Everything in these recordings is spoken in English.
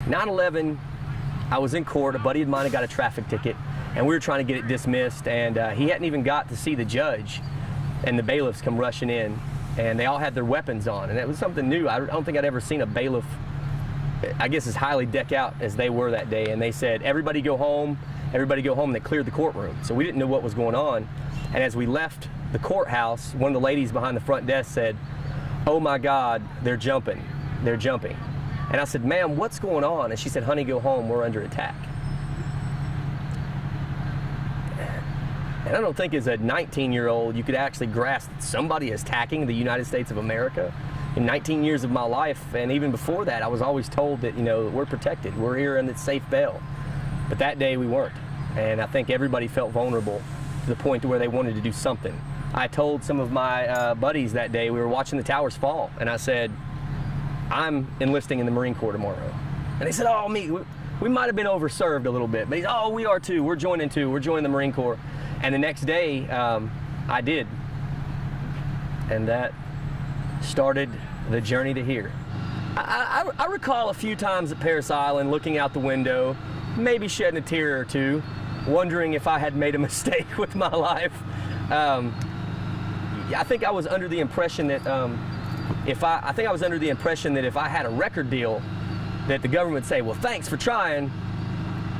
9/11, I was in court. A buddy of mine had got a traffic ticket, and we were trying to get it dismissed, and he hadn't even got to see the judge, and the bailiffs come rushing in, and they all had their weapons on, and it was something new. I don't think I'd ever seen a bailiff, I guess, as highly decked out as they were that day, and they said, everybody go home, and they cleared the courtroom. So we didn't know what was going on, and as we left the courthouse, one of the ladies behind the front desk said, "Oh my God, they're jumping. And I said, "Ma'am, what's going on?" And she said, "Honey, go home, we're under attack." And I don't think as a 19-year-old you could actually grasp that somebody is attacking the United States of America. In 19 years of my life, and even before that, I was always told that, we're protected, we're here in the safe bail. But that day we weren't. And I think everybody felt vulnerable to the point to where they wanted to do something. I told some of my buddies that day, we were watching the towers fall, and I said, "I'm enlisting in the Marine Corps tomorrow." And they said, "Oh, we might have been overserved a little bit." But he said, "Oh, we are too, we're joining the Marine Corps." And the next day, I did. And that started the journey to here. I recall a few times at Parris Island looking out the window, maybe shedding a tear or two, wondering if I had made a mistake with my life. I think I was under the impression that if I had a record deal, that the government would say, "Well, thanks for trying,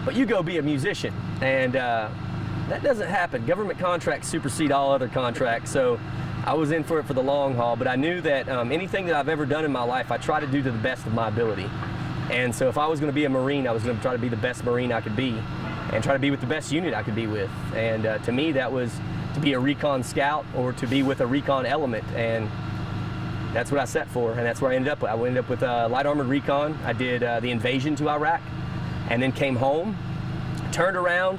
but you go be a musician." And that doesn't happen. Government contracts supersede all other contracts, so I was in for it for the long haul. But I knew that anything that I've ever done in my life, I try to do to the best of my ability. And so if I was going to be a Marine, I was going to try to be the best Marine I could be, and try to be with the best unit I could be with. And to me, that was to be a recon scout or to be with a recon element, and that's what I set for, and that's where I ended up. I ended up with light armored recon. I did the invasion to Iraq, and then came home, turned around.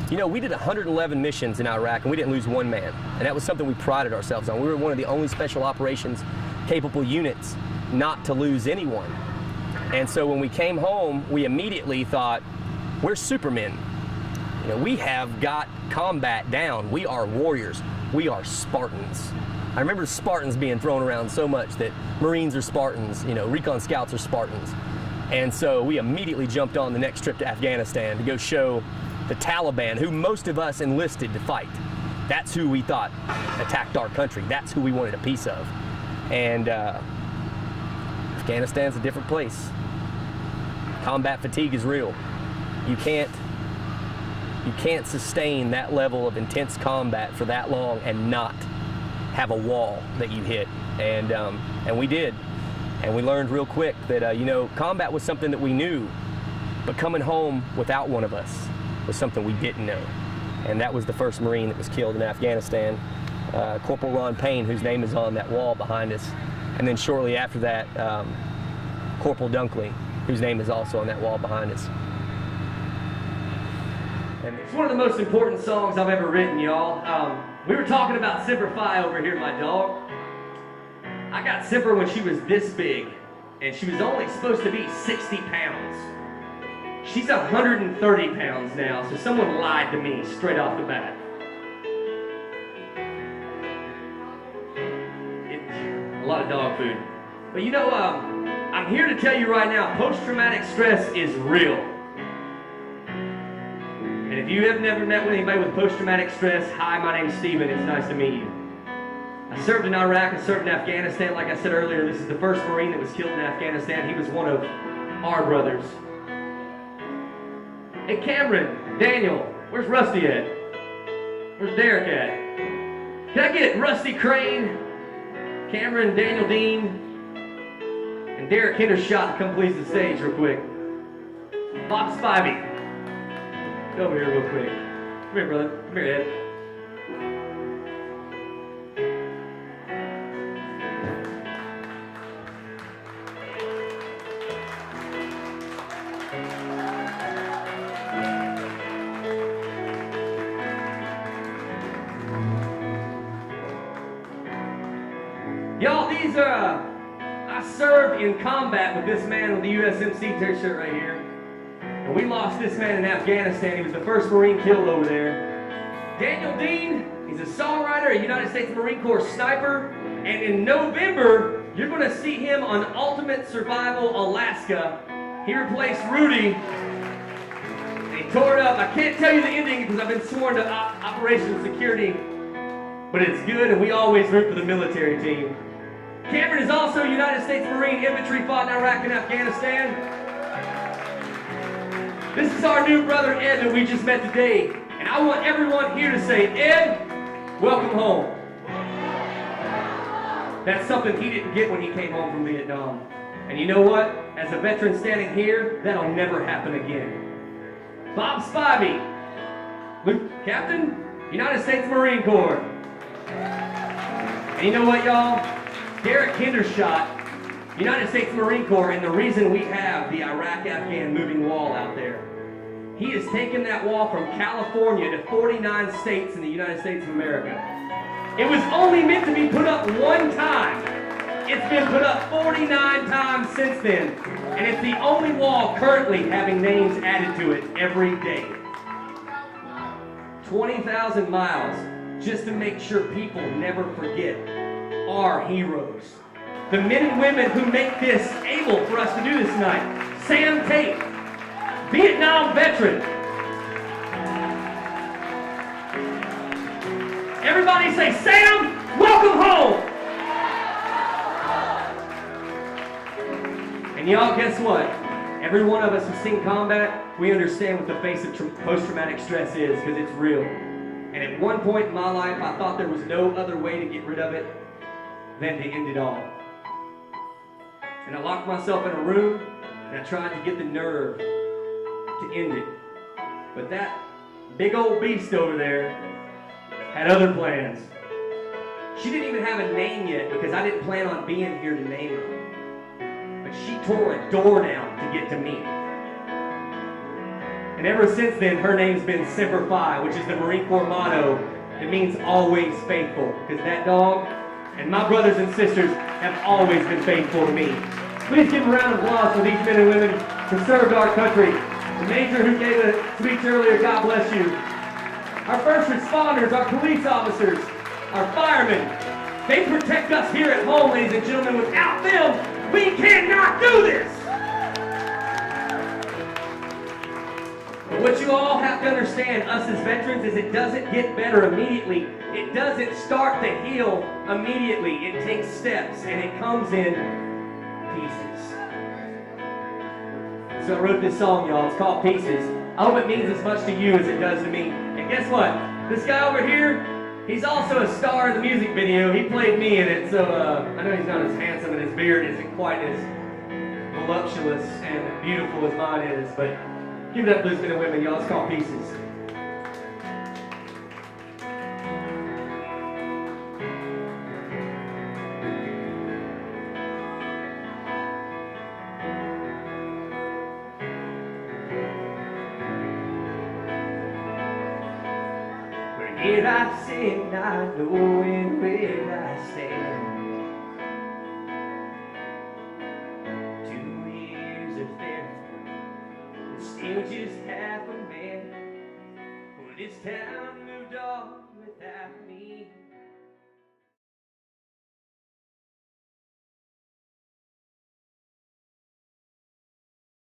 We did 111 missions in Iraq, and we didn't lose one man, and that was something we prided ourselves on. We were one of the only special operations capable units not to lose anyone. And so when we came home, we immediately thought, we're supermen. We have got combat down. We are warriors. We are Spartans. I remember Spartans being thrown around so much, that Marines are Spartans, recon scouts are Spartans. And so we immediately jumped on the next trip to Afghanistan to go show the Taliban, who most of us enlisted to fight. That's who we thought attacked our country. That's who we wanted a piece of. And Afghanistan's a different place. Combat fatigue is real. You can't sustain that level of intense combat for that long and not have a wall that you hit. And we did. And we learned real quick that combat was something that we knew, but coming home without one of us was something we didn't know. And that was the first Marine that was killed in Afghanistan, Corporal Ron Payne, whose name is on that wall behind us. And then shortly after that, Corporal Dunkley, whose name is also on that wall behind us. And it's one of the most important songs I've ever written, y'all. We were talking about Semper Fi over here, my dog. I got Semper when she was this big, and she was only supposed to be 60 pounds. She's 130 pounds now, so someone lied to me straight off the bat. It's a lot of dog food. But I'm here to tell you right now, post-traumatic stress is real. And if you have never met with anybody with post-traumatic stress, hi, my name's Steven, it's nice to meet you. I served in Iraq, I served in Afghanistan. Like I said earlier, this is the first Marine that was killed in Afghanistan. He was one of our brothers. Hey Cameron, Daniel, where's Rusty at? Where's Derek at? Can I get Rusty Crane, Cameron, Daniel Dean, and Derek Hendershot to come please the stage real quick? Bob Spivey, get over here real quick. Come here, brother. Come here, Ed. Y'all, I served in combat with this man with the USMC t-shirt right here. And we lost this man in Afghanistan. He was the first Marine killed over there. Daniel Dean, he's a songwriter, a United States Marine Corps sniper. And in November, you're going to see him on Ultimate Survival Alaska. He replaced Rudy. And he tore it up. I can't tell you the ending because I've been sworn to operational security, but it's good, and we always root for the military team. Cameron is also United States Marine Infantry, fought in Iraq and Afghanistan. This is our new brother Ed that we just met today, and I want everyone here to say, Ed, welcome home. That's something he didn't get when he came home from Vietnam. And you know what? As a veteran standing here, that'll never happen again. Bob Spivey, Captain, United States Marine Corps. And you know what, y'all? Derek Hendershot, United States Marine Corps, and the reason we have the Iraq-Afghan moving wall out there. He has taken that wall from California to 49 states in the United States of America. It was only meant to be put up one time. It's been put up 49 times since then, and it's the only wall currently having names added to it every day. 20,000 miles just to make sure people never forget our heroes. The men and women who make this able for us to do this tonight. Sam Tate, Vietnam veteran. Everybody say, Sam, welcome home. And y'all, guess what? Every one of us who's seen combat, we understand what the face of post-traumatic stress is, because it's real. And at one point in my life, I thought there was no other way to get rid of it than to end it all. And I locked myself in a room, and I tried to get the nerve to end it. But that big old beast over there had other plans. She didn't even have a name yet, because I didn't plan on being here to name her. But she tore a door down to get to me. And ever since then, her name's been Semper Fi, which is the Marine Corps motto. It means always faithful, because that dog and my brothers and sisters have always been faithful to me. Please give a round of applause for these men and women who served our country. The major who gave a speech earlier, God bless you. Our first responders, our police officers, our firemen, they protect us here at home, ladies and gentlemen. Without them, we cannot do this. But what you all have to understand, us as veterans, is it doesn't get better immediately. It doesn't start to heal immediately. It takes steps, and it comes in pieces. So I wrote this song, y'all. It's called Pieces. I hope it means as much to you as it does to me. And guess what? This guy over here, he's also a star in the music video. He played me in it, so I know he's not as handsome and his beard isn't quite as voluptuous and beautiful as mine is, but give it up, blues men and women, y'all. It's called Pieces. Here I sit, not knowing where I stand. 2 years of therapy, and still just half a man. Well, this town moved on without me.